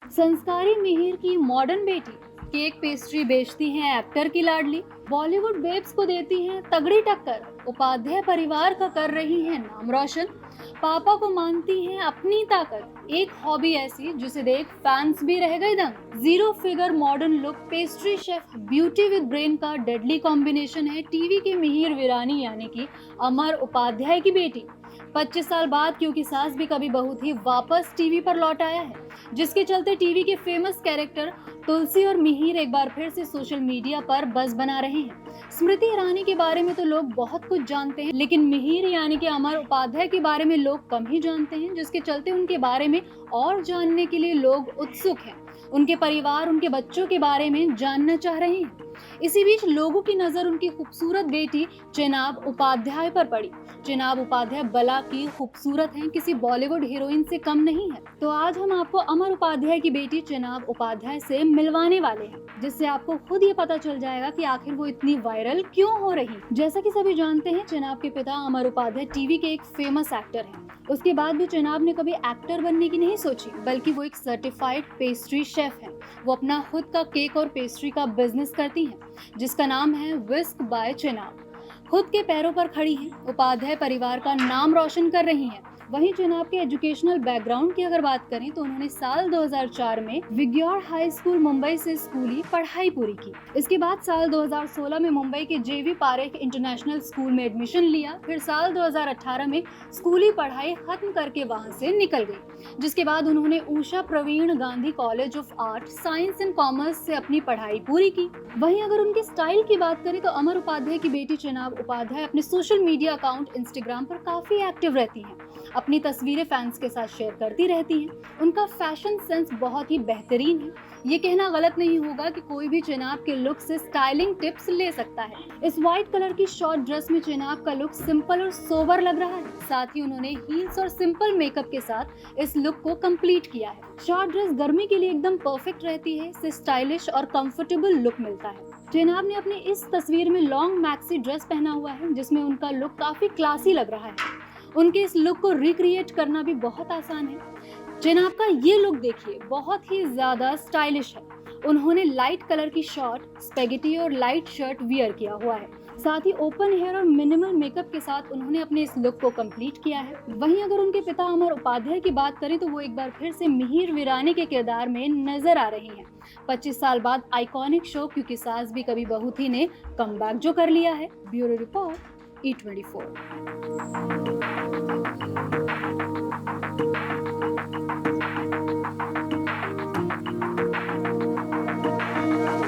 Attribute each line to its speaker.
Speaker 1: संस्कारी मिहिर की मॉडर्न बेटी, केक पेस्ट्री बेचती हैं एक्टर की लाडली, बॉलीवुड बेब्स को देती हैं तगड़ी टक्कर, उपाध्याय परिवार का कर रही हैं नाम रोशन, पापा को मानती हैं अपनी ताकत, एक हॉबी ऐसी जिसे देख फैंस भी रह गए दंग। Zero figure modern look, pastry chef, beauty with brain का डेडली कॉम्बिनेशन है टीवी की मिहिर वीरानी यानी कि अमर उपाध्याय की बेटी। 25 साल बाद क्योंकि सास भी कभी बहू थी वापस टीवी पर लौट आया है, जिसके चलते टीवी के फेमस कैरेक्टर तुलसी और मिहिर एक बार फिर से सोशल मीडिया पर बज़ बना रहे हैं। स्मृति ईरानी के बारे में तो लोग बहुत कुछ जानते हैं, लेकिन मिहिर यानी कि अमर उपाध्याय के बारे में लोग कम ही जानते हैं, जिसके चलते उनके बारे में और जानने के लिए लोग उत्सुक हैं। उनके परिवार, उनके बच्चों के बारे में जानना चाह रहे हैं। इसी बीच लोगों की नजर उनकी खूबसूरत बेटी चेनाब उपाध्याय पर पड़ी। चेनाब उपाध्याय बला की खूबसूरत हैं, किसी बॉलीवुड हीरोइन से कम नहीं है। तो आज हम आपको अमर उपाध्याय की बेटी चेनाब उपाध्याय से मिलवाने वाले हैं, जिससे आपको खुद ये पता चल जाएगा कि आखिर वो इतनी वायरल क्यों हो रही। जैसा कि सभी जानते हैं, चेनाब के पिता अमर उपाध्याय टीवी के एक फेमस एक्टर हैं। उसके बाद भी चेनाब ने कभी एक्टर बनने की नहीं सोची, बल्कि वो एक सर्टिफाइड पेस्ट्री शेफ है। वो अपना खुद का केक और पेस्ट्री का बिजनेस करती हैं, जिसका नाम है विस्क बाय चेनाब। खुद के पैरों पर खड़ी हैं, उपाध्याय परिवार का नाम रोशन कर रही हैं। वहीं चेनाब के एजुकेशनल बैकग्राउंड की अगर बात करें तो उन्होंने साल 2004 में विग्योर हाई स्कूल मुंबई से स्कूली पढ़ाई पूरी की। इसके बाद साल 2016 में मुंबई के जेवी पारेख इंटरनेशनल स्कूल में एडमिशन लिया। फिर साल 2018 में स्कूली पढ़ाई खत्म करके वहां से निकल गई, जिसके बाद उन्होंने Usha Pravin Gandhi college of art, science and commerce से अपनी पढ़ाई पूरी की। वहीं अगर उनके स्टाइल की बात करें तो अमर उपाध्याय की बेटी चेनाब उपाध्याय अपने सोशल मीडिया अकाउंट इंस्टाग्राम पर काफी एक्टिव रहती हैं। अपनी तस्वीरें फैंस के साथ शेयर करती रहती हैं। उनका फैशन सेंस बहुत ही बेहतरीन है। ये कहना गलत नहीं होगा कि कोई भी चेनाब के लुक से स्टाइलिंग टिप्स ले सकता है। इस व्हाइट कलर की शॉर्ट ड्रेस में चेनाब का लुक सिंपल और सोबर लग रहा है। साथ ही उन्होंने हील्स और सिंपल मेकअप के साथ इस लुक को कंप्लीट किया है। शॉर्ट ड्रेस गर्मी के लिए एकदम परफेक्ट रहती है। इससे स्टाइलिश और कंफर्टेबल लुक मिलता है। चेनाब ने अपनी इस तस्वीर में लॉन्ग मैक्सी ड्रेस पहना हुआ है, जिसमें उनका लुक काफी क्लासी लग रहा है। उनके इस लुक को रिक्रिएट करना भी बहुत आसान है। चेनाब का ये लुक देखिए, बहुत ही ज्यादा स्टाइलिश है। उन्होंने लाइट कलर की शॉर्ट, स्पेगेटी और लाइट शर्ट वियर किया हुआ है। साथ ही ओपन हेयर और मिनिमल मेकअप के साथ उन्होंने अपने इस लुक को कंप्लीट किया है। वहीं अगर उनके पिता अमर उपाध्याय की बात करें तो वो एक बार फिर से मिहिर वीरानी के किरदार में नजर आ रही हैं। 25 साल बाद आइकॉनिक शो क्योंकि सास भी कभी बहू थी ने कमबैक जो कर लिया है। Bureau report, E24।